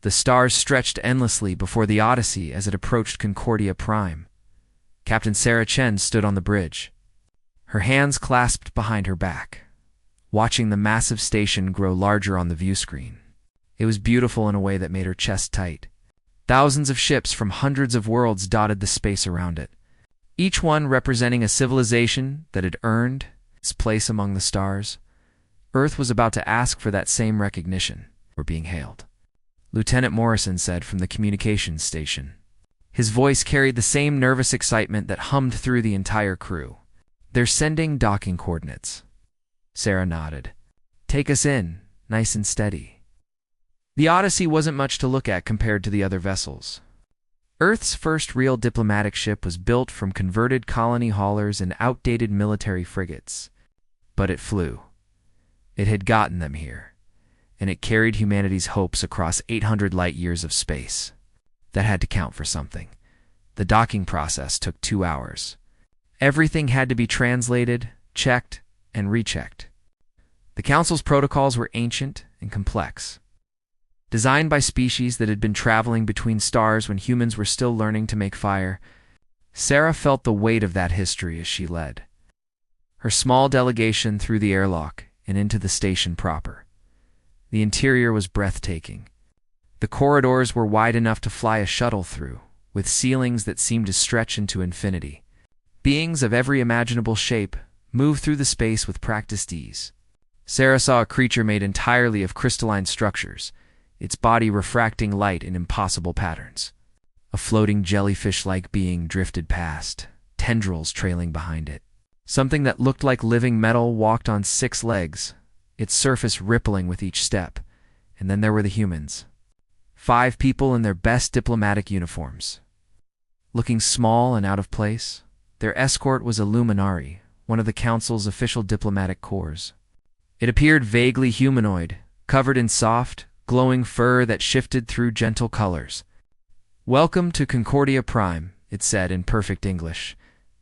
The stars stretched endlessly before the Odyssey as it approached Concordia Prime. Captain Sarah Chen stood on the bridge, her hands clasped behind her back, watching the massive station grow larger on the view screen. It was beautiful in a way that made her chest tight. Thousands of ships from hundreds of worlds dotted the space around it, each one representing a civilization that had earned its place among the stars. Earth was about to ask for that same recognition. We're being hailed, Lieutenant Morrison said from the communications station. His voice carried the same nervous excitement that hummed through the entire crew. They're sending docking coordinates. Sarah nodded. Take us in, nice and steady. The Odyssey wasn't much to look at compared to the other vessels. Earth's first real diplomatic ship was built from converted colony haulers and outdated military frigates. But it flew. It had gotten them here, and it carried humanity's hopes across 800 light-years of space. That had to count for something. The docking process took 2 hours. Everything had to be translated, checked, and rechecked. The Council's protocols were ancient and complex. Designed by species that had been traveling between stars when humans were still learning to make fire, Sarah felt the weight of that history as she led her small delegation through the airlock and into the station proper. The interior was breathtaking. The corridors were wide enough to fly a shuttle through, with ceilings that seemed to stretch into infinity. Beings of every imaginable shape moved through the space with practiced ease. Sarah saw a creature made entirely of crystalline structures, its body refracting light in impossible patterns. A floating jellyfish-like being drifted past, tendrils trailing behind it. Something that looked like living metal walked on 6 legs, its surface rippling with each step. And then there were the humans. 5 people in their best diplomatic uniforms. Looking small and out of place, their escort was a luminary, one of the Council's official diplomatic corps. It appeared vaguely humanoid, covered in soft, glowing fur that shifted through gentle colors. Welcome to Concordia Prime, it said in perfect English,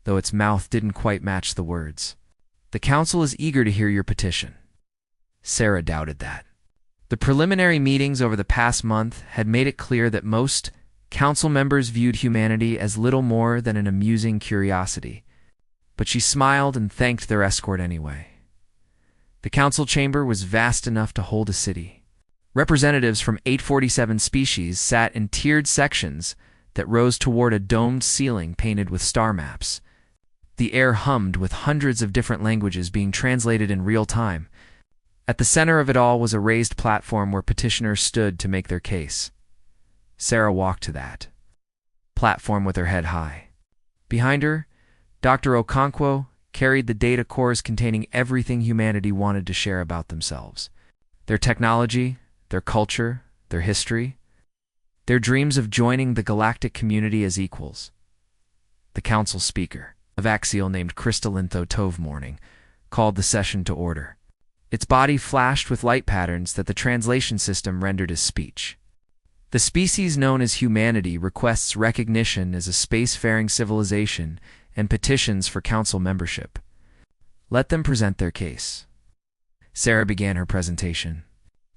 though its mouth didn't quite match the words. The Council is eager to hear your petition. Sarah doubted that. The preliminary meetings over the past month had made it clear that most Council members viewed humanity as little more than an amusing curiosity, but she smiled and thanked their escort anyway. The Council chamber was vast enough to hold a city. Representatives from 847 species sat in tiered sections that rose toward a domed ceiling painted with star maps. The air hummed with hundreds of different languages being translated in real time. At the center of it all was a raised platform where petitioners stood to make their case. Sarah walked to that platform with her head high. Behind her, Dr. Okonkwo carried the data cores containing everything humanity wanted to share about themselves. Their technology, their culture, their history, their dreams of joining the galactic community as equals. The Council speaker, a Vaxial named Crystallintho Tovemorning, called the session to order. Its body flashed with light patterns that the translation system rendered as speech. The species known as humanity requests recognition as a spacefaring civilization and petitions for Council membership. Let them present their case. Sarah began her presentation.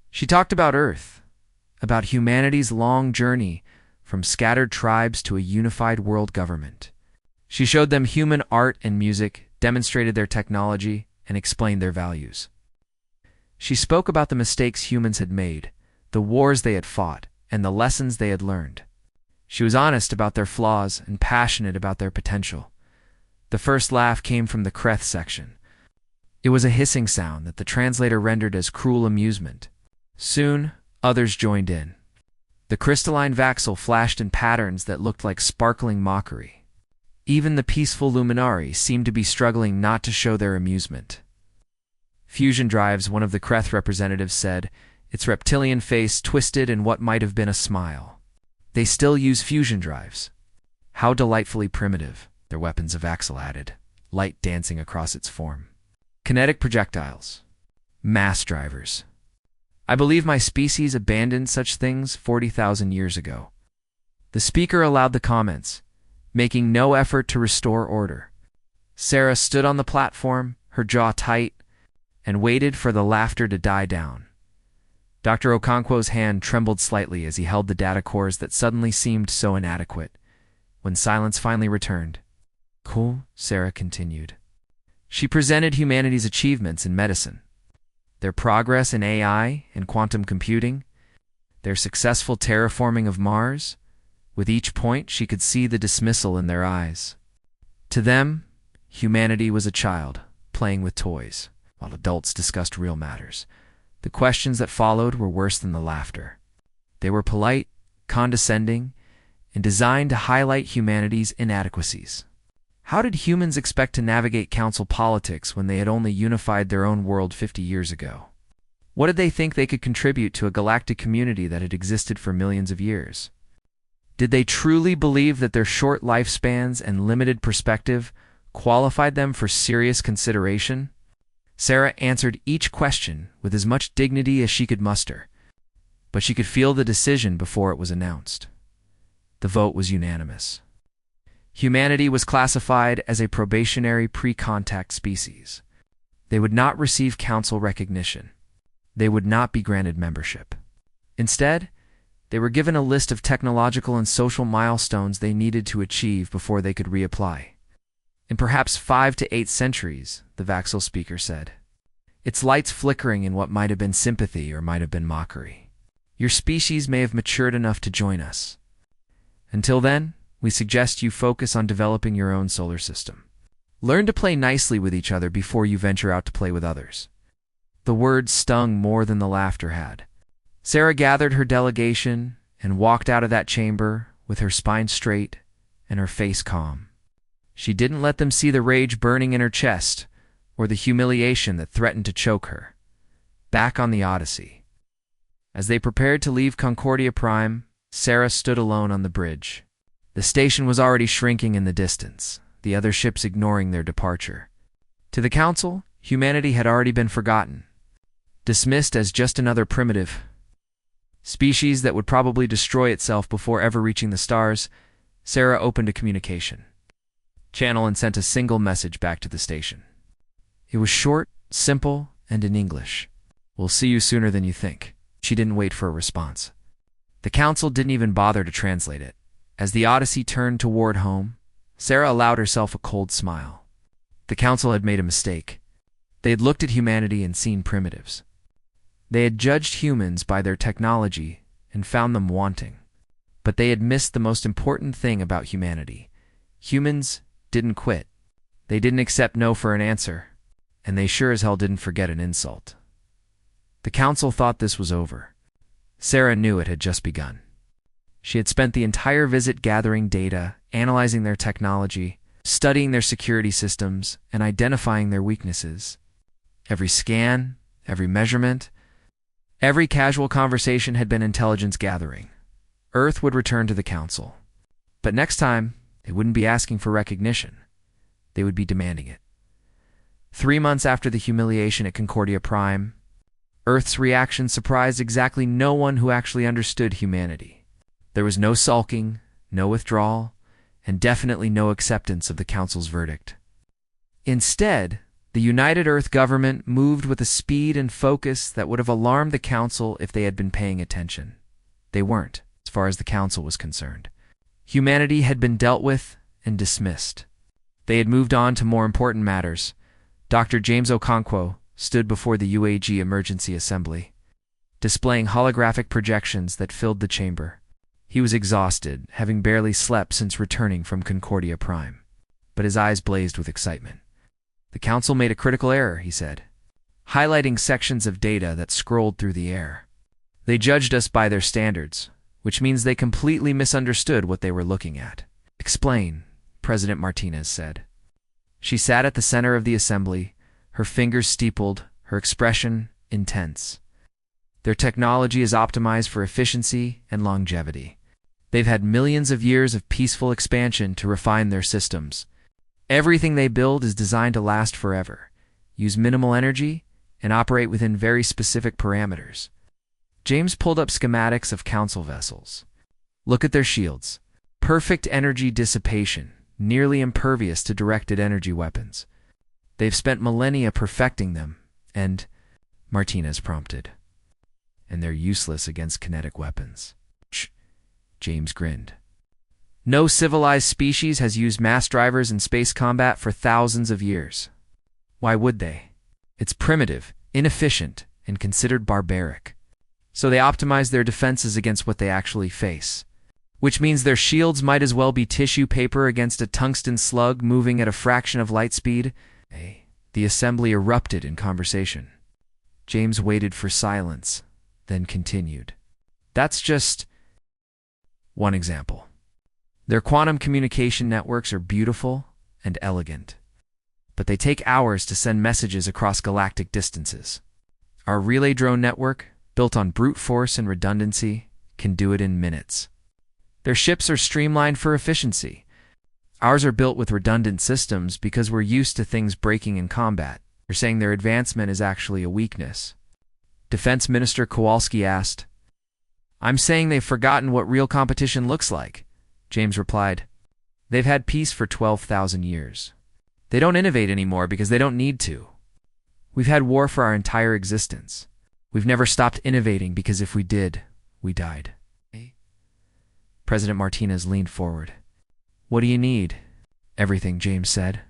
She talked about Earth, about humanity's long journey from scattered tribes to a unified world government. She showed them human art and music, demonstrated their technology, and explained their values. She spoke about the mistakes humans had made, the wars they had fought, and the lessons they had learned. She was honest about their flaws and passionate about their potential. The first laugh came from the Kreth section. It was a hissing sound that the translator rendered as cruel amusement. Soon, others joined in. The crystalline Vaxel flashed in patterns that looked like sparkling mockery. Even the peaceful Luminari seemed to be struggling not to show their amusement. Fusion Drives, one of the Kreth representatives said, its reptilian face twisted in what might have been a smile. They still use fusion drives. How delightfully primitive, their weapons of Vaxel added, light dancing across its form. Kinetic projectiles. Mass drivers. I believe my species abandoned such things 40,000 years ago. The speaker allowed the comments, making no effort to restore order. Sarah stood on the platform, her jaw tight, and waited for the laughter to die down. Dr. Okonkwo's hand trembled slightly as he held the data cores that suddenly seemed so inadequate. When silence finally returned, "Cool," Sarah continued. She presented humanity's achievements in medicine, their progress in AI and quantum computing, their successful terraforming of Mars. With each point, she could see the dismissal in their eyes. To them, humanity was a child playing with toys, while adults discussed real matters. The questions that followed were worse than the laughter. They were polite, condescending, and designed to highlight humanity's inadequacies. How did humans expect to navigate council politics when they had only unified their own world 50 years ago? What did they think they could contribute to a galactic community that had existed for millions of years? Did they truly believe that their short lifespans and limited perspective qualified them for serious consideration? Sarah answered each question with as much dignity as she could muster, but she could feel the decision before it was announced. The vote was unanimous. Humanity was classified as a probationary pre-contact species. They would not receive council recognition. They would not be granted membership. Instead, they were given a list of technological and social milestones they needed to achieve before they could reapply. In perhaps 5 to 8 centuries, the Vaxel speaker said, its lights flickering in what might have been sympathy or might have been mockery. Your species may have matured enough to join us. Until then, we suggest you focus on developing your own solar system. Learn to play nicely with each other before you venture out to play with others. The words stung more than the laughter had. Sarah gathered her delegation and walked out of that chamber with her spine straight and her face calm. She didn't let them see the rage burning in her chest or the humiliation that threatened to choke her. Back on the Odyssey. As they prepared to leave Concordia Prime, Sarah stood alone on the bridge. The station was already shrinking in the distance, the other ships ignoring their departure. To the Council, humanity had already been forgotten, dismissed as just another primitive species that would probably destroy itself before ever reaching the stars. Sarah opened a communication channel and sent a single message back to the station. It was short, simple, and in English. "We'll see you sooner than you think." She didn't wait for a response. The Council didn't even bother to translate it. As the Odyssey turned toward home, Sarah allowed herself a cold smile. The Council had made a mistake. They had looked at humanity and seen primitives. They had judged humans by their technology and found them wanting. But they had missed the most important thing about humanity. Humans didn't quit. They didn't accept no for an answer, and they sure as hell didn't forget an insult. The Council thought this was over. Sarah knew it had just begun. She had spent the entire visit gathering data, analyzing their technology, studying their security systems, and identifying their weaknesses. Every scan, every measurement, every casual conversation had been intelligence gathering. Earth would return to the Council. But next time, they wouldn't be asking for recognition. They would be demanding it. 3 months after the humiliation at Concordia Prime, Earth's reaction surprised exactly no one who actually understood humanity. There was no sulking, no withdrawal, and definitely no acceptance of the Council's verdict. Instead, the United Earth government moved with a speed and focus that would have alarmed the Council if they had been paying attention. They weren't, as far as the Council was concerned. Humanity had been dealt with and dismissed. They had moved on to more important matters. Dr. James Okonkwo stood before the UAG Emergency Assembly, displaying holographic projections that filled the chamber. He was exhausted, having barely slept since returning from Concordia Prime, but his eyes blazed with excitement. "The Council made a critical error," he said, highlighting sections of data that scrolled through the air. "They judged us by their standards, which means they completely misunderstood what they were looking at." "Explain," President Martinez said. She sat at the center of the assembly, her fingers steepled, her expression intense. "Their technology is optimized for efficiency and longevity. They've had millions of years of peaceful expansion to refine their systems. Everything they build is designed to last forever, use minimal energy, and operate within very specific parameters." James pulled up schematics of Council vessels. "Look at their shields. Perfect energy dissipation, nearly impervious to directed energy weapons. They've spent millennia perfecting them, and," Martinez prompted. and they're useless against kinetic weapons. James grinned. No civilized species has used mass drivers in space combat for thousands of years. Why would they? It's primitive, inefficient, and considered barbaric. So they optimize their defenses against what they actually face. Which means their shields might as well be tissue paper against a tungsten slug moving at a fraction of light speed. The assembly erupted in conversation. James waited for silence, then continued. That's just one example. Their quantum communication networks are beautiful and elegant, but they take hours to send messages across galactic distances. Our relay drone network, built on brute force and redundancy, can do it in minutes. Their ships are streamlined for efficiency. Ours are built with redundant systems because we're used to things breaking in combat. You're saying their advancement is actually a weakness. Defense Minister Kowalski asked. I'm saying they've forgotten what real competition looks like, James replied. They've had peace for 12,000 years. They don't innovate anymore because they don't need to. We've had war for our entire existence. We've never stopped innovating because if we did, we died. President Martinez leaned forward. What do you need? Everything, James said.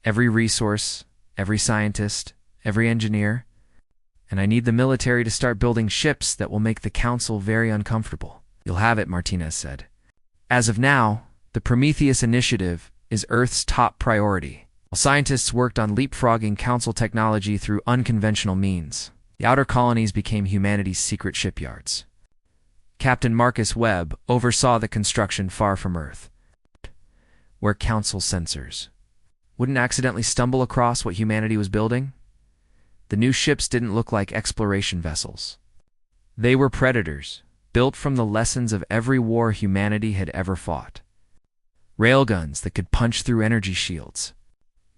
Every resource, every scientist, every engineer. And I need the military to start building ships that will make the Council very uncomfortable. You'll have it, Martinez said. As of now, the Prometheus Initiative is Earth's top priority. While scientists worked on leapfrogging Council technology through unconventional means, the outer colonies became humanity's secret shipyards. Captain Marcus Webb oversaw the construction far from Earth, where Council sensors wouldn't accidentally stumble across what humanity was building. The new ships didn't look like exploration vessels. They were predators, built from the lessons of every war humanity had ever fought. Railguns that could punch through energy shields.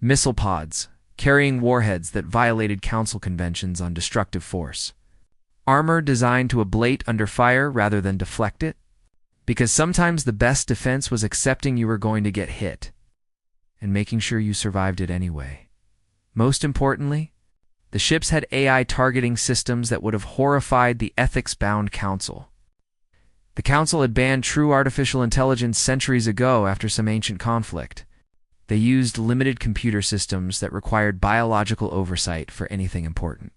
Missile pods, carrying warheads that violated Council conventions on destructive force. Armor designed to ablate under fire rather than deflect it. Because sometimes the best defense was accepting you were going to get hit, and making sure you survived it anyway. Most importantly, the ships had AI targeting systems that would have horrified the ethics-bound Council. The Council had banned true artificial intelligence centuries ago after some ancient conflict. They used limited computer systems that required biological oversight for anything important.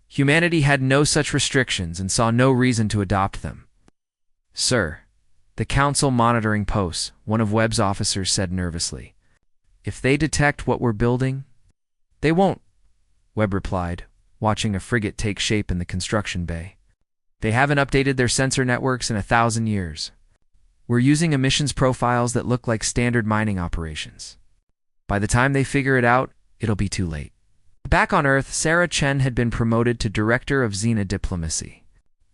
Humanity had no such restrictions and saw no reason to adopt them. Sir, the Council monitoring posts, one of Webb's officers said nervously. If they detect what we're building, they won't, Webb replied, watching a frigate take shape in the construction bay. They haven't updated their sensor networks in 1,000 years. We're using emissions profiles that look like standard mining operations. By the time they figure it out, it'll be too late. Back on Earth, Sarah Chen had been promoted to Director of Xena Diplomacy.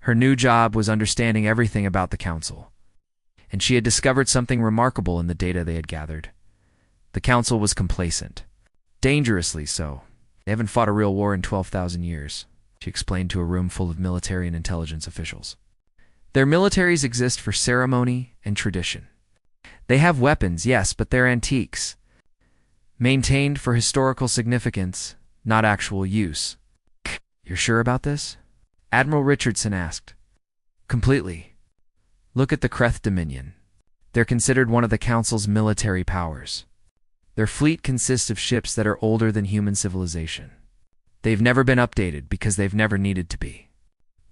Her new job was understanding everything about the Council, and she had discovered something remarkable in the data they had gathered. The Council was complacent. Dangerously so. They haven't fought a real war in 12,000 years, she explained to a room full of military and intelligence officials. Their militaries exist for ceremony and tradition. They have weapons, yes, but they're antiques. Maintained for historical significance, not actual use. You're sure about this? Admiral Richardson asked. Completely. Look at the Kreth Dominion. They're considered one of the Council's military powers. Their fleet consists of ships that are older than human civilization. They've never been updated because they've never needed to be.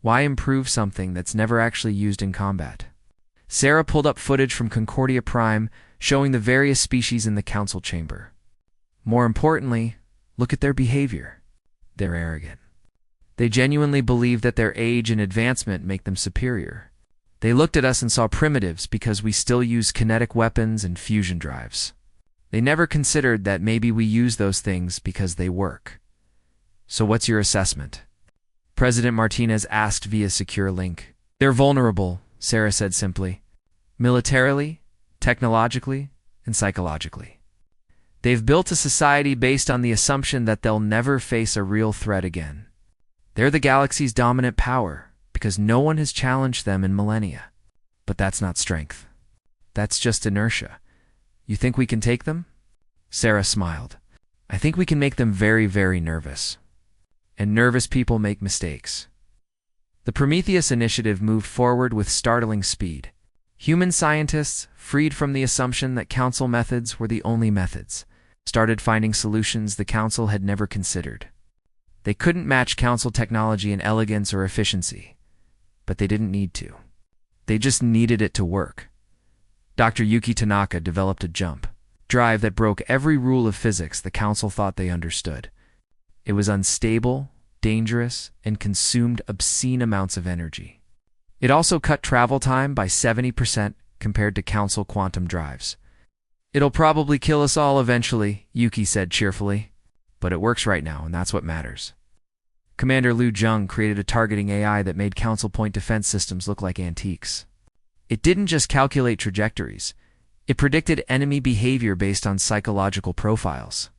Why improve something that's never actually used in combat? Sarah pulled up footage from Concordia Prime showing the various species in the Council chamber. More importantly, look at their behavior. They're arrogant. They genuinely believe that their age and advancement make them superior. They looked at us and saw primitives because we still use kinetic weapons and fusion drives. They never considered that maybe we use those things because they work. So what's your assessment? President Martinez asked via secure link. They're vulnerable, Sarah said simply. Militarily, technologically, and psychologically. They've built a society based on the assumption that they'll never face a real threat again. They're the galaxy's dominant power because no one has challenged them in millennia. But that's not strength. That's just inertia. You think we can take them? Sarah smiled. I think we can make them very, very nervous. And nervous people make mistakes. The Prometheus initiative moved forward with startling speed. Human scientists, freed from the assumption that council methods were the only methods, started finding solutions the council had never considered. They couldn't match council technology in elegance or efficiency, but they didn't need to. They just needed it to work. Dr. Yuki Tanaka developed a jump drive that broke every rule of physics the council thought they understood. It was unstable, dangerous, and consumed obscene amounts of energy. It also cut travel time by 70% compared to council quantum drives. "It'll probably kill us all eventually," Yuki said cheerfully. "But it works right now, and that's what matters." Commander Liu Jung created a targeting AI that made council point defense systems look like antiques. It didn't just calculate trajectories. It predicted enemy behavior based on psychological profiles.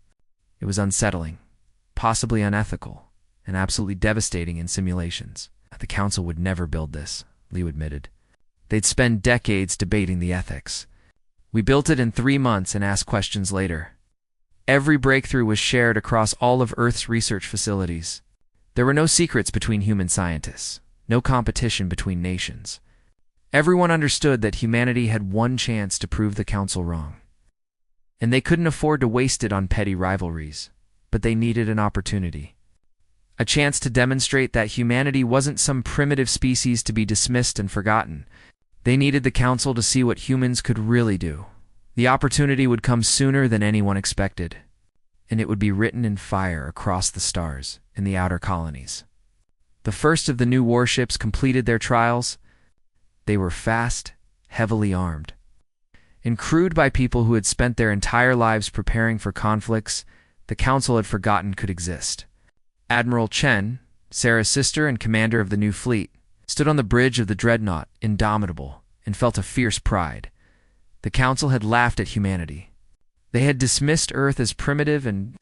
It was unsettling, possibly unethical, and absolutely devastating in simulations. The council would never build this, Liu admitted. They'd spend decades debating the ethics. "We built it in 3 months and asked questions later." Every breakthrough was shared across all of Earth's research facilities. There were no secrets between human scientists, no competition between nations. Everyone understood that humanity had one chance to prove the council wrong. And they couldn't afford to waste it on petty rivalries, but they needed an opportunity. A chance to demonstrate that humanity wasn't some primitive species to be dismissed and forgotten. They needed the council to see what humans could really do. The opportunity would come sooner than anyone expected, and it would be written in fire across the stars in the outer colonies. The first of the new warships completed their trials. They were fast, heavily armed, and crewed by people who had spent their entire lives preparing for conflicts the council had forgotten could exist. Admiral Chen, Sarah's sister and commander of the new fleet, stood on the bridge of the dreadnought, indomitable, and felt a fierce pride. The council had laughed at humanity. They had dismissed Earth as primitive and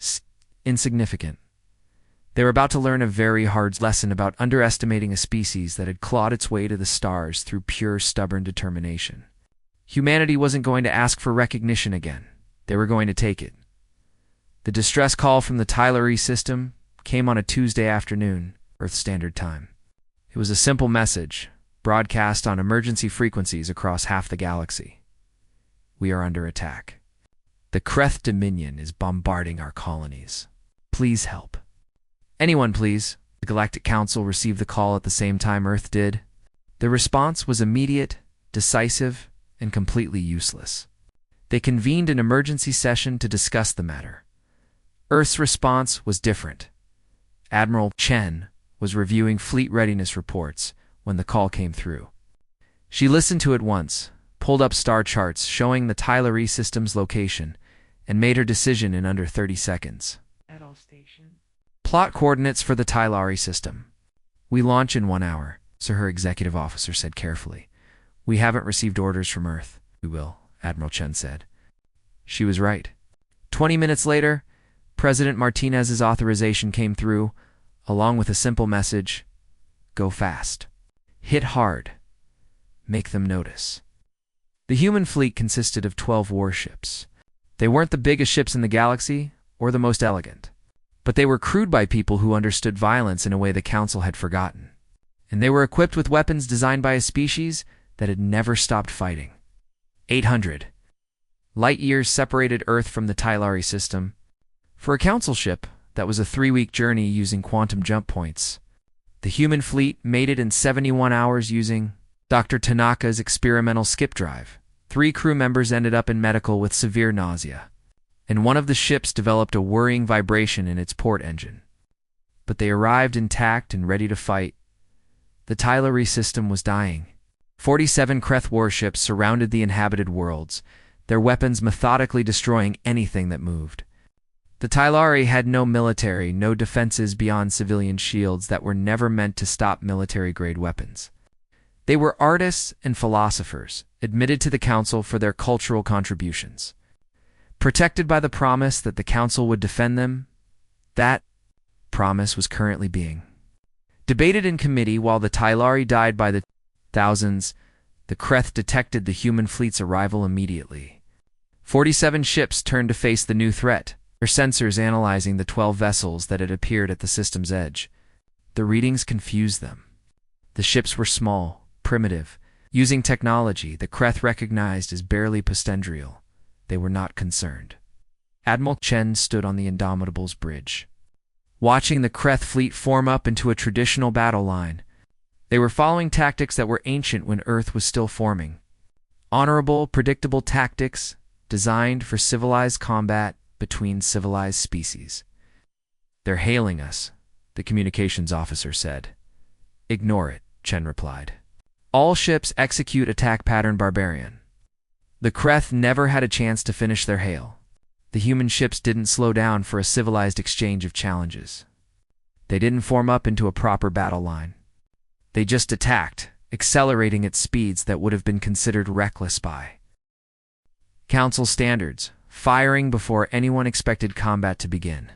insignificant. They were about to learn a very hard lesson about underestimating a species that had clawed its way to the stars through pure, stubborn determination. Humanity wasn't going to ask for recognition again. They were going to take it. The distress call from the Tylery system came on a Tuesday afternoon, Earth Standard Time. It was a simple message, broadcast on emergency frequencies across half the galaxy. "We are under attack. The Kreth Dominion is bombarding our colonies. Please help." "Anyone, please." The Galactic Council received the call at the same time Earth did. The response was immediate, decisive, and completely useless. They convened an emergency session to discuss the matter. Earth's response was different. Admiral Chen was reviewing fleet readiness reports when the call came through. She listened to it once, pulled up star charts showing the Tylery system's location, and made her decision in under 30 seconds. "Plot coordinates for the Tylery system. We launch in 1 hour," so her executive officer said carefully. "We haven't received orders from Earth." "We will," Admiral Chen said. She was right. 20 minutes later, President Martinez's authorization came through, along with a simple message: "Go fast. Hit hard. Make them notice." The human fleet consisted of 12 warships. They weren't the biggest ships in the galaxy, or the most elegant, but they were crewed by people who understood violence in a way the Council had forgotten. And they were equipped with weapons designed by a species that had never stopped fighting. 800 light-years separated Earth from the Tylery system. For a Council ship, that was a 3-week journey using quantum jump points. The human fleet made it in 71 hours using Dr. Tanaka's experimental skip drive. 3 crew members ended up in medical with severe nausea, and one of the ships developed a worrying vibration in its port engine. But they arrived intact and ready to fight. The Tylery system was dying. 47 Kreth warships surrounded the inhabited worlds, their weapons methodically destroying anything that moved. The Tylery had no military, no defenses beyond civilian shields that were never meant to stop military-grade weapons. They were artists and philosophers, admitted to the Council for their cultural contributions. Protected by the promise that the Council would defend them, that promise was currently being debated in committee. While the Tylery died by the thousands, the Kreth detected the human fleet's arrival immediately. 47 ships turned to face the new threat, their sensors analyzing the 12 vessels that had appeared at the system's edge. The readings confused them. The ships were small, primitive, using technology the Kreth recognized as barely postendrial. They were not concerned. Admiral Chen stood on the Indomitable's bridge, watching the Kreth fleet form up into a traditional battle line. They were following tactics that were ancient when Earth was still forming. Honorable, predictable tactics designed for civilized combat between civilized species. "They're hailing us," the communications officer said. "Ignore it," Chen replied. "All ships execute attack pattern barbarian." The Kreth never had a chance to finish their hail. The human ships didn't slow down for a civilized exchange of challenges. They didn't form up into a proper battle line. They just attacked, accelerating at speeds that would have been considered reckless by Council standards, firing before anyone expected combat to begin.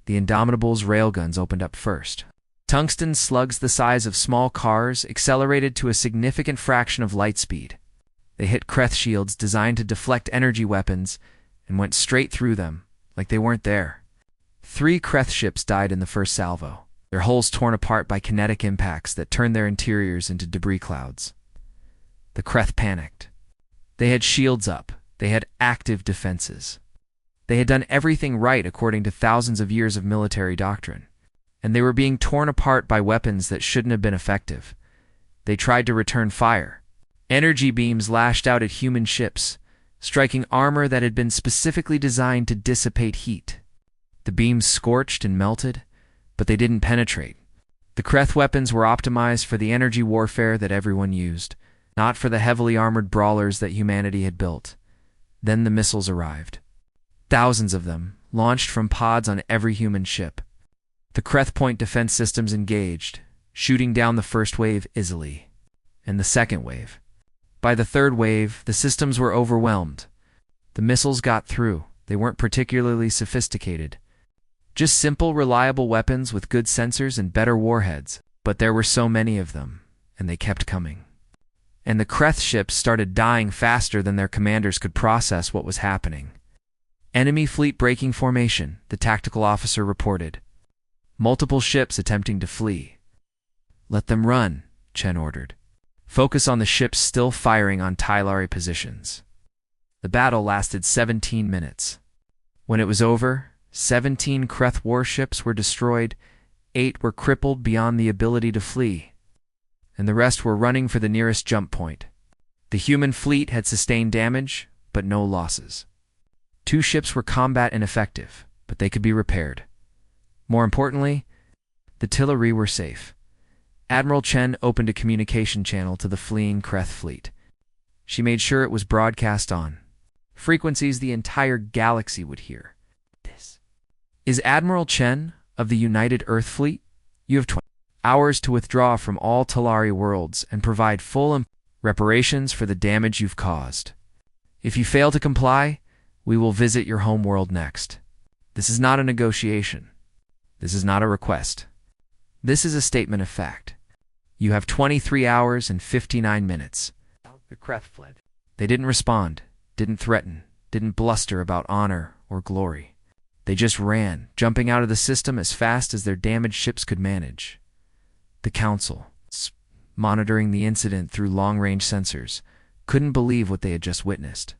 The Indomitable's railguns opened up first. Tungsten slugs the size of small cars accelerated to a significant fraction of light speed. They hit Kreth shields designed to deflect energy weapons and went straight through them, like they weren't there. 3 Kreth ships died in the first salvo, their hulls torn apart by kinetic impacts that turned their interiors into debris clouds. The Kreth panicked. They had shields up. They had active defenses. They had done everything right according to thousands of years of military doctrine, and they were being torn apart by weapons that shouldn't have been effective. They tried to return fire. Energy beams lashed out at human ships, striking armor that had been specifically designed to dissipate heat. The beams scorched and melted, but they didn't penetrate. The Kreth weapons were optimized for the energy warfare that everyone used, not for the heavily armored brawlers that humanity had built. Then the missiles arrived. Thousands of them, launched from pods on every human ship. The Kreth point defense systems engaged, shooting down the first wave easily, and the second wave. By the third wave, the systems were overwhelmed. The missiles got through. They weren't particularly sophisticated. Just simple, reliable weapons with good sensors and better warheads. But there were so many of them, and they kept coming. And the Kreth ships started dying faster than their commanders could process what was happening. "Enemy fleet breaking formation," the tactical officer reported. Multiple ships attempting to flee. "Let them run," Chen ordered. "Focus on the ships still firing on Tylari positions." The battle lasted 17 minutes. When it was over, 17 Kreth warships were destroyed, 8 were crippled beyond the ability to flee, and the rest were running for the nearest jump point. The human fleet had sustained damage, but no losses. 2 ships were combat ineffective, but they could be repaired. More importantly, the artillery were safe. Admiral Chen opened a communication channel to the fleeing Kreth fleet. She made sure it was broadcast on frequencies the entire galaxy would hear. "This is Admiral Chen of the United Earth Fleet. You have 20 hours to withdraw from all Talari worlds and provide full reparations for the damage you've caused. If you fail to comply, we will visit your home world next. This is not a negotiation. This is not a request. This is a statement of fact. You have 23 hours and 59 minutes. The Kreth fled. They didn't respond, didn't threaten, didn't bluster about honor or glory. They just ran, jumping out of the system as fast as their damaged ships could manage. The Council, monitoring the incident through long-range sensors, couldn't believe what they had just witnessed.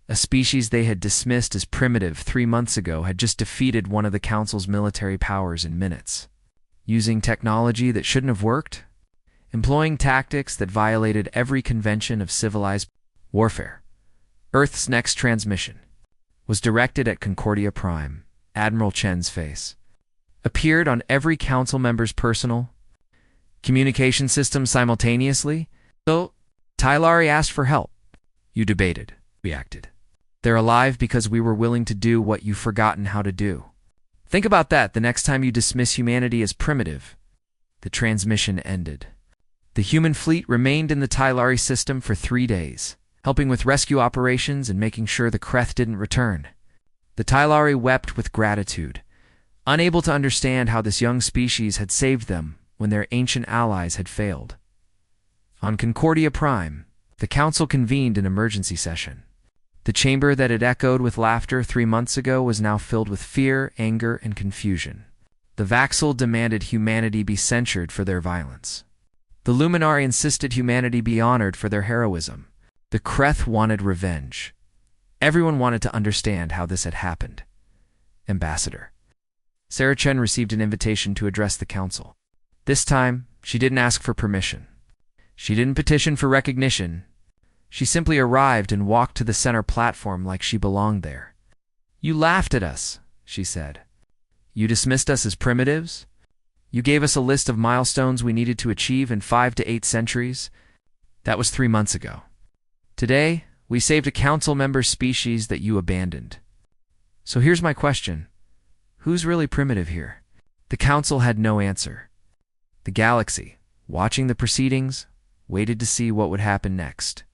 A species they had dismissed as primitive 3 months ago had just defeated one of the Council's military powers in minutes. Using technology that shouldn't have worked? Employing tactics that violated every convention of civilized warfare. Earth's next transmission was directed at Concordia Prime. Admiral Chen's face appeared on every council member's personal communication system simultaneously. So, Tylari asked for help. You debated, reacted. They're alive because we were willing to do what you've forgotten how to do. Think about that the next time you dismiss humanity as primitive. The transmission ended. The human fleet remained in the Tylari system for 3 days, helping with rescue operations and making sure the Kreth didn't return. The Tylari wept with gratitude, unable to understand how this young species had saved them when their ancient allies had failed. On Concordia Prime, the Council convened an emergency session. The chamber that had echoed with laughter 3 months ago was now filled with fear, anger, and confusion. The Vaxel demanded humanity be censured for their violence. The Luminari insisted humanity be honored for their heroism. The Kreth wanted revenge. Everyone wanted to understand how this had happened. Ambassador. Sarah Chen received an invitation to address the council. This time, she didn't ask for permission. She didn't petition for recognition. She simply arrived and walked to the center platform like she belonged there. "You laughed at us," she said. "You dismissed us as primitives. You gave us a list of milestones we needed to achieve in 5 to 8 centuries. That was 3 months ago. Today, we saved a council member species that you abandoned. So here's my question. Who's really primitive here?" The council had no answer. The galaxy, watching the proceedings, waited to see what would happen next.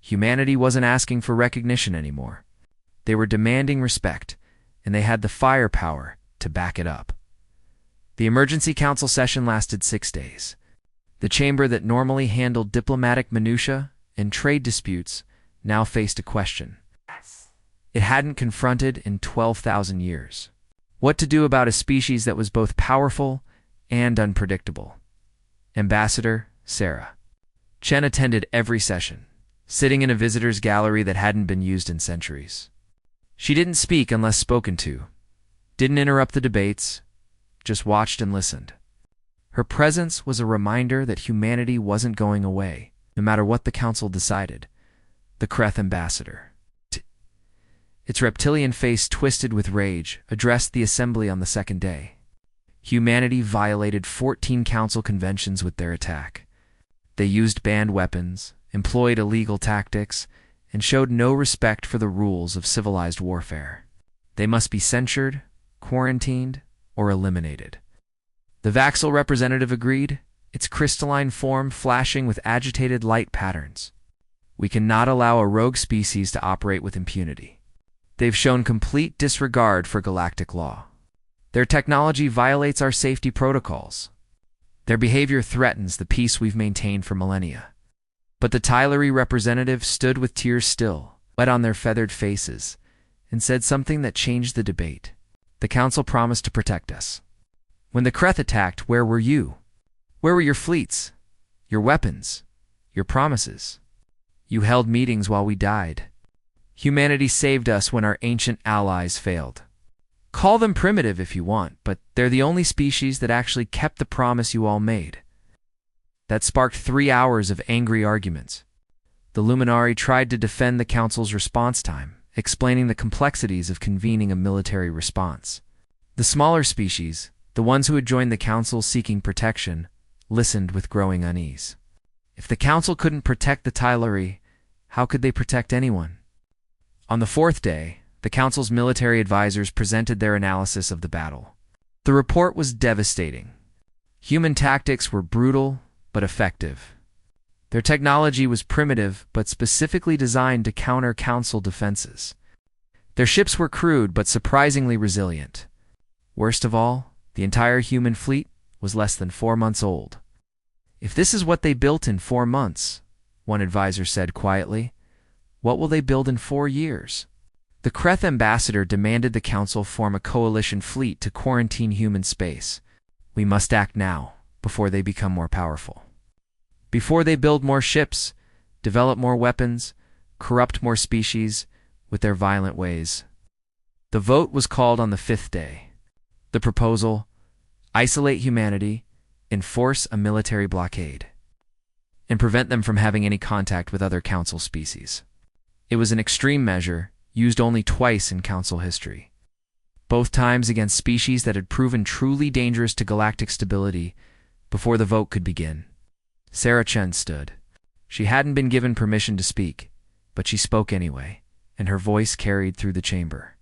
Humanity wasn't asking for recognition anymore. They were demanding respect, and they had the firepower to back it up. The emergency council session lasted 6 days. The chamber that normally handled diplomatic minutiae and trade disputes now faced a question. It hadn't confronted in 12,000 years. What to do about a species that was both powerful and unpredictable? Ambassador Sarah Chen attended every session, sitting in a visitor's gallery that hadn't been used in centuries. She didn't speak unless spoken to, didn't interrupt the debates, just watched and listened. Her presence was a reminder that humanity wasn't going away, no matter what the council decided. The Kreth ambassador, its reptilian face twisted with rage, addressed the assembly on the second day. Humanity violated 14 council conventions with their attack. They used banned weapons, employed illegal tactics, and showed no respect for the rules of civilized warfare. They must be censured, quarantined, or eliminated. The Vaxel representative agreed, its crystalline form flashing with agitated light patterns. "We cannot allow a rogue species to operate with impunity. They've shown complete disregard for galactic law. Their technology violates our safety protocols. Their behavior threatens the peace we've maintained for millennia." But the Tylery representative stood with tears still, wet on their feathered faces, and said something that changed the debate. "The council promised to protect us. When the Kreth attacked, where were you? Where were your fleets, your weapons, your promises? You held meetings while we died. Humanity saved us when our ancient allies failed. Call them primitive if you want, but they're the only species that actually kept the promise you all made." That sparked 3 hours of angry arguments. The Luminari tried to defend the council's response time, explaining the complexities of convening a military response. The smaller species, the ones who had joined the council seeking protection, listened with growing unease. If the council couldn't protect the Tylery, how could they protect anyone? On the 4th day, the council's military advisors presented their analysis of the battle. The report was devastating. Human tactics were brutal but effective. Their technology was primitive but specifically designed to counter council defenses. Their ships were crude but surprisingly resilient. Worst of all, the entire human fleet was less than 4 months old. "If this is what they built in 4 months," one advisor said quietly, "what will they build in 4 years?" The Kreth ambassador demanded the council form a coalition fleet to quarantine human space. "We must act now, before they become more powerful. Before they build more ships, develop more weapons, corrupt more species with their violent ways." The vote was called on the 5th day. The proposal: isolate humanity, enforce a military blockade, and prevent them from having any contact with other council species. It was an extreme measure, used only twice in council history. Both times against species that had proven truly dangerous to galactic stability before the vote could begin. Sarah Chen stood. She hadn't been given permission to speak, but she spoke anyway, and her voice carried through the chamber.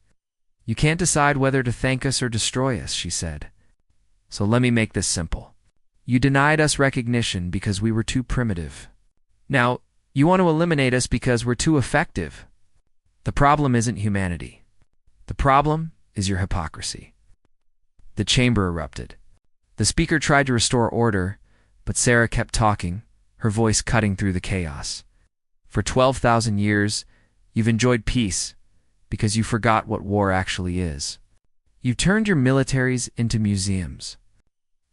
"You can't decide whether to thank us or destroy us," she said. "So let me make this simple. You denied us recognition because we were too primitive. Now, you want to eliminate us because we're too effective. The problem isn't humanity. The problem is your hypocrisy." The chamber erupted. The speaker tried to restore order, but Sarah kept talking, her voice cutting through the chaos. "For 12,000 years, you've enjoyed peace because you forgot what war actually is. You've turned your militaries into museums.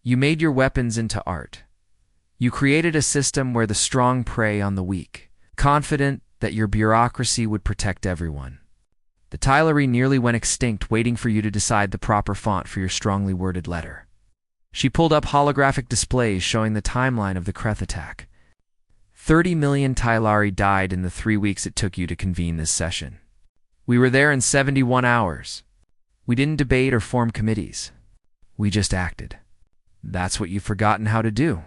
You made your weapons into art. You created a system where the strong prey on the weak, confident that your bureaucracy would protect everyone. The Tylery nearly went extinct waiting for you to decide the proper font for your strongly worded letter. She pulled up holographic displays showing the timeline of the Kreth attack. 30 million Tylari died in the 3 weeks it took you to convene this session. We were there in 71 hours. We didn't debate or form committees. We just acted. That's what you've forgotten how to do.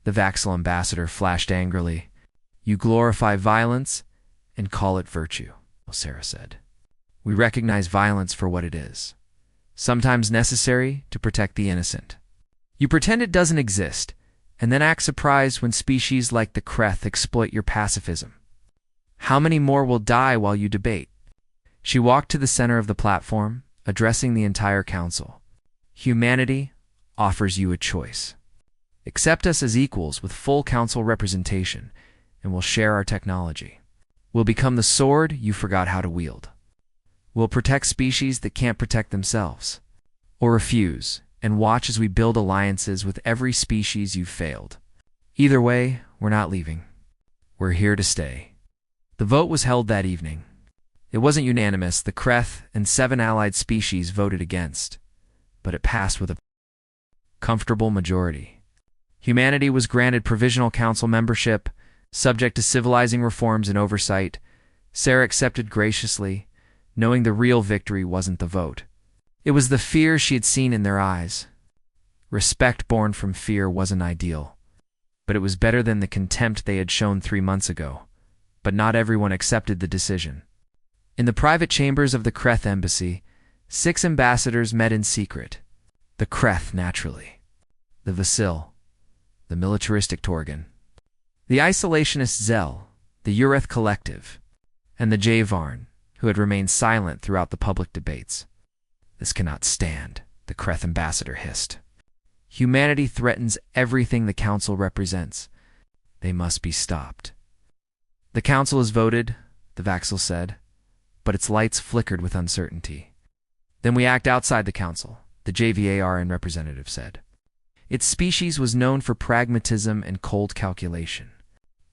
The Vaxel ambassador flashed angrily. You glorify violence and call it virtue, Sarah said. We recognize violence for what it is, sometimes necessary to protect the innocent. You pretend it doesn't exist, and then act surprised when species like the Kreth exploit your pacifism. How many more will die while you debate? She walked to the center of the platform, addressing the entire council. Humanity offers you a choice. Accept us as equals with full council representation, and we'll share our technology. We'll become the sword you forgot how to wield. We'll protect species that can't protect themselves. Or refuse, and watch as we build alliances with every species you've failed. Either way, we're not leaving. We're here to stay. The vote was held that evening. It wasn't unanimous. The Kreth and 7 allied species voted against, but it passed with a comfortable majority. Humanity was granted provisional council membership, subject to civilizing reforms and oversight. Sarah accepted graciously, knowing the real victory wasn't the vote. It was the fear she had seen in their eyes. Respect born from fear wasn't ideal, but it was better than the contempt they had shown 3 months ago. But not everyone accepted the decision. In the private chambers of the Kreth embassy, 6 ambassadors met in secret. The Kreth, naturally. The Vasil, the militaristic Torgan, the isolationist Zell, the Ureth collective, and the Javarn, who had remained silent throughout the public debates. This cannot stand, the Kreth ambassador hissed. Humanity threatens everything the council represents. They must be stopped. The council has voted, the Vaxel said, but its lights flickered with uncertainty. Then we act outside the council, the JVARN representative said. Its species was known for pragmatism and cold calculation.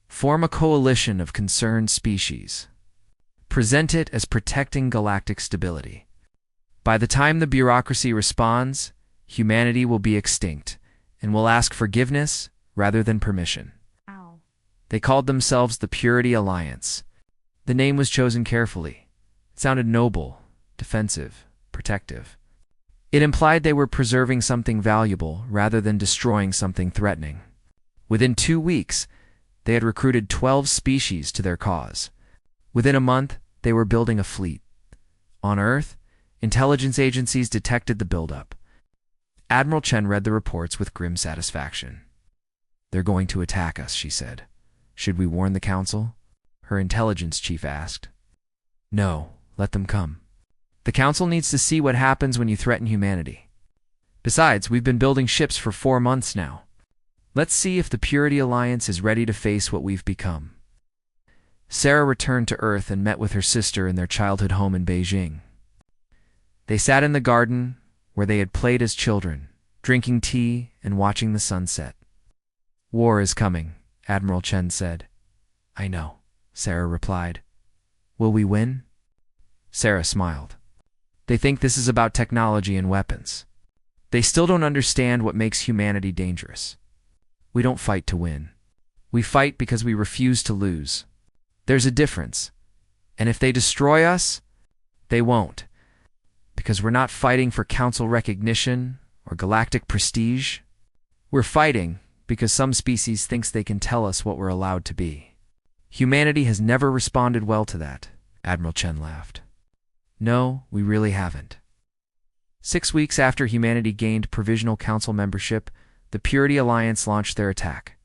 Form a coalition of concerned species. Present it as protecting galactic stability. By the time the bureaucracy responds, humanity will be extinct and will ask forgiveness rather than permission. Ow. They called themselves the Purity Alliance. The name was chosen carefully. It sounded noble, defensive, protective. It implied they were preserving something valuable rather than destroying something threatening. Within 2 weeks, they had recruited 12 species to their cause. Within a month, they were building a fleet. On Earth, intelligence agencies detected the buildup. Admiral Chen read the reports with grim satisfaction. They're going to attack us, she said. Should we warn the council? Her intelligence chief asked. No, let them come. The council needs to see what happens when you threaten humanity. Besides, we've been building ships for 4 months now. Let's see if the Purity Alliance is ready to face what we've become. Sarah returned to Earth and met with her sister in their childhood home in Beijing. They sat in the garden where they had played as children, drinking tea and watching the sunset. War is coming, Admiral Chen said. I know, Sarah replied. Will we win? Sarah smiled. They think this is about technology and weapons. They still don't understand what makes humanity dangerous. We don't fight to win. We fight because we refuse to lose. There's a difference. And if they destroy us, they won't. Because we're not fighting for council recognition or galactic prestige. We're fighting because some species thinks they can tell us what we're allowed to be. Humanity has never responded well to that, Admiral Chen laughed. No, we really haven't. 6 weeks after humanity gained provisional council membership, the Purity Alliance launched their attack.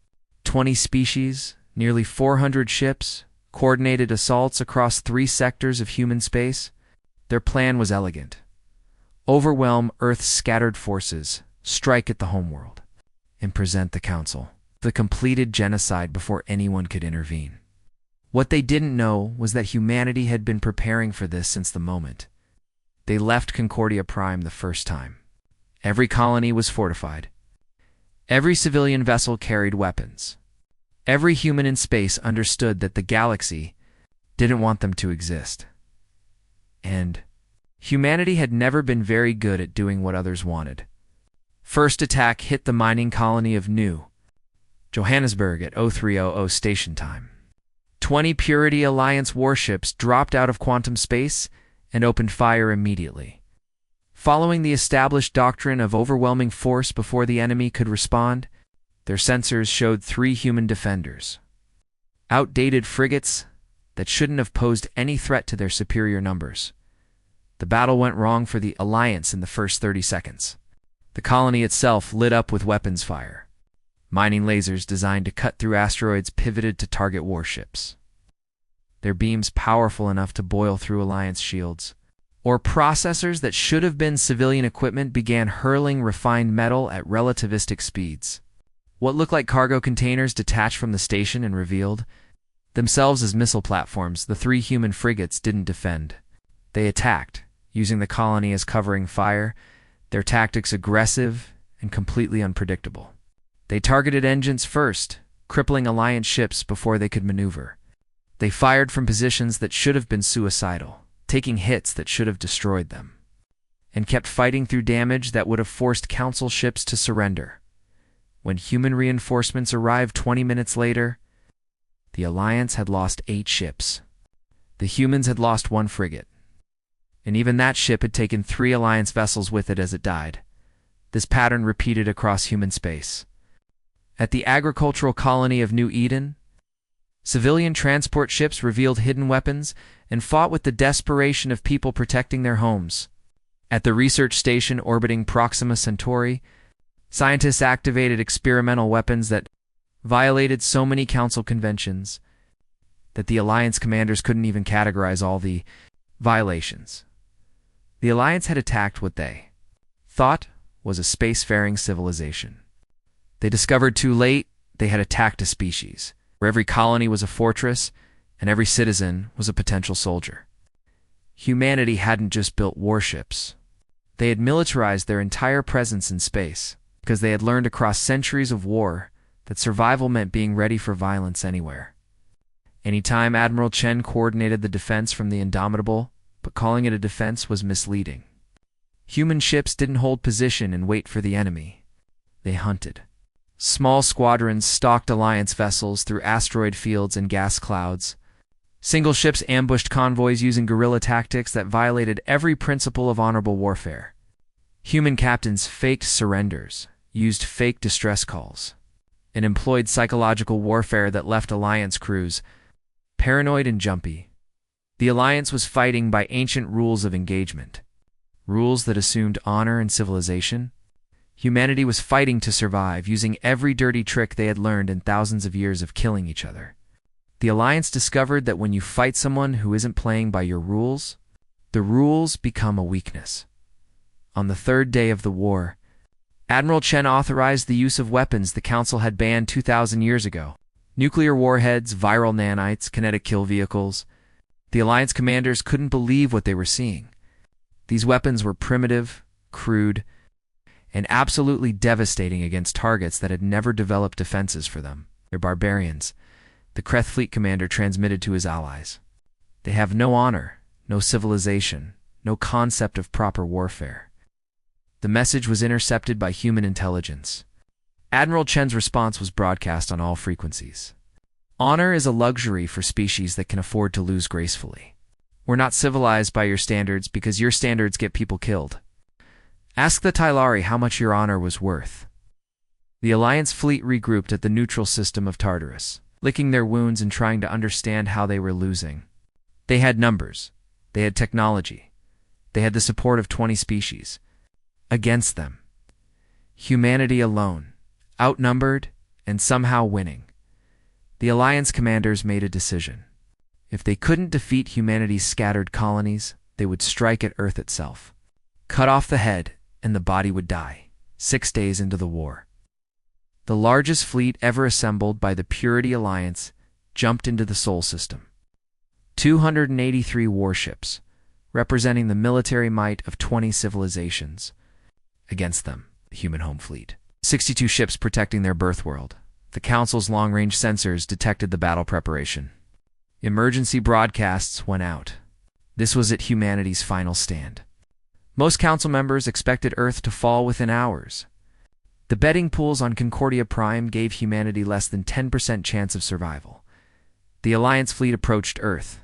20 species, nearly 400 ships, coordinated assaults across 3 sectors of human space. Their plan was elegant. Overwhelm Earth's scattered forces, strike at the homeworld, and present the council. The completed genocide before anyone could intervene. What they didn't know was that humanity had been preparing for this since the moment they left Concordia Prime the first time. Every colony was fortified. Every civilian vessel carried weapons. Every human in space understood that the galaxy didn't want them to exist. And humanity had never been very good at doing what others wanted. First attack hit the mining colony of New Johannesburg at 0300 station time. 20 Purity Alliance warships dropped out of quantum space and opened fire immediately. Following the established doctrine of overwhelming force before the enemy could respond, their sensors showed 3 human defenders. Outdated frigates that shouldn't have posed any threat to their superior numbers. The battle went wrong for the Alliance in the first 30 seconds. The colony itself lit up with weapons fire. Mining lasers designed to cut through asteroids pivoted to target warships. Their beams powerful enough to boil through Alliance shields. Or processors that should have been civilian equipment began hurling refined metal at relativistic speeds. What looked like cargo containers detached from the station and revealed themselves as missile platforms. The 3 human frigates didn't defend. They attacked, using the colony as covering fire, their tactics aggressive and completely unpredictable. They targeted engines first, crippling Alliance ships before they could maneuver. They fired from positions that should have been suicidal, taking hits that should have destroyed them, and kept fighting through damage that would have forced Council ships to surrender. When human reinforcements arrived 20 minutes later, the Alliance had lost 8 ships. The humans had lost 1 frigate. And even that ship had taken 3 Alliance vessels with it as it died. This pattern repeated across human space. At the agricultural colony of New Eden, civilian transport ships revealed hidden weapons and fought with the desperation of people protecting their homes. At the research station orbiting Proxima Centauri, scientists activated experimental weapons that violated so many Council conventions that the Alliance commanders couldn't even categorize all the violations. The Alliance had attacked what they thought was a spacefaring civilization. They discovered too late they had attacked a species, where every colony was a fortress and every citizen was a potential soldier. Humanity hadn't just built warships. They had militarized their entire presence in space, because they had learned across centuries of war that survival meant being ready for violence anywhere. Anytime Admiral Chen coordinated the defense from the Indomitable, but calling it a defense was misleading. Human ships didn't hold position and wait for the enemy. They hunted. Small squadrons stalked Alliance vessels through asteroid fields and gas clouds. Single ships ambushed convoys using guerrilla tactics that violated every principle of honorable warfare. Human captains faked surrenders, used fake distress calls, and employed psychological warfare that left Alliance crews paranoid and jumpy. The Alliance was fighting by ancient rules of engagement, rules that assumed honor and civilization. Humanity was fighting to survive, using every dirty trick they had learned in thousands of years of killing each other. The Alliance discovered that when you fight someone who isn't playing by your rules, the rules become a weakness. On the 3rd day of the war, Admiral Chen authorized the use of weapons the Council had banned 2,000 years ago. Nuclear warheads, viral nanites, kinetic kill vehicles. The Alliance commanders couldn't believe what they were seeing. These weapons were primitive, crude, and absolutely devastating against targets that had never developed defenses for them. They're barbarians, the Kreth Fleet commander transmitted to his allies. They have no honor, no civilization, no concept of proper warfare. The message was intercepted by human intelligence. Admiral Chen's response was broadcast on all frequencies. Honor is a luxury for species that can afford to lose gracefully. We're not civilized by your standards because your standards get people killed. Ask the Tylari how much your honor was worth. The Alliance fleet regrouped at the neutral system of Tartarus, licking their wounds and trying to understand how they were losing. They had numbers. They had technology. They had the support of 20 species. Against them, humanity alone, outnumbered and somehow winning. The Alliance commanders made a decision. If they couldn't defeat humanity's scattered colonies, they would strike at Earth itself. Cut off the head, and the body would die, 6 days into the war. The largest fleet ever assembled by the Purity Alliance jumped into the Sol system. 283 warships, representing the military might of 20 civilizations. Against them, the human home fleet. 62 ships protecting their birth world. The Council's long-range sensors detected the battle preparation. Emergency broadcasts went out. This was it, humanity's final stand. Most Council members expected Earth to fall within hours. The betting pools on Concordia Prime gave humanity less than 10% chance of survival. The Alliance fleet approached Earth.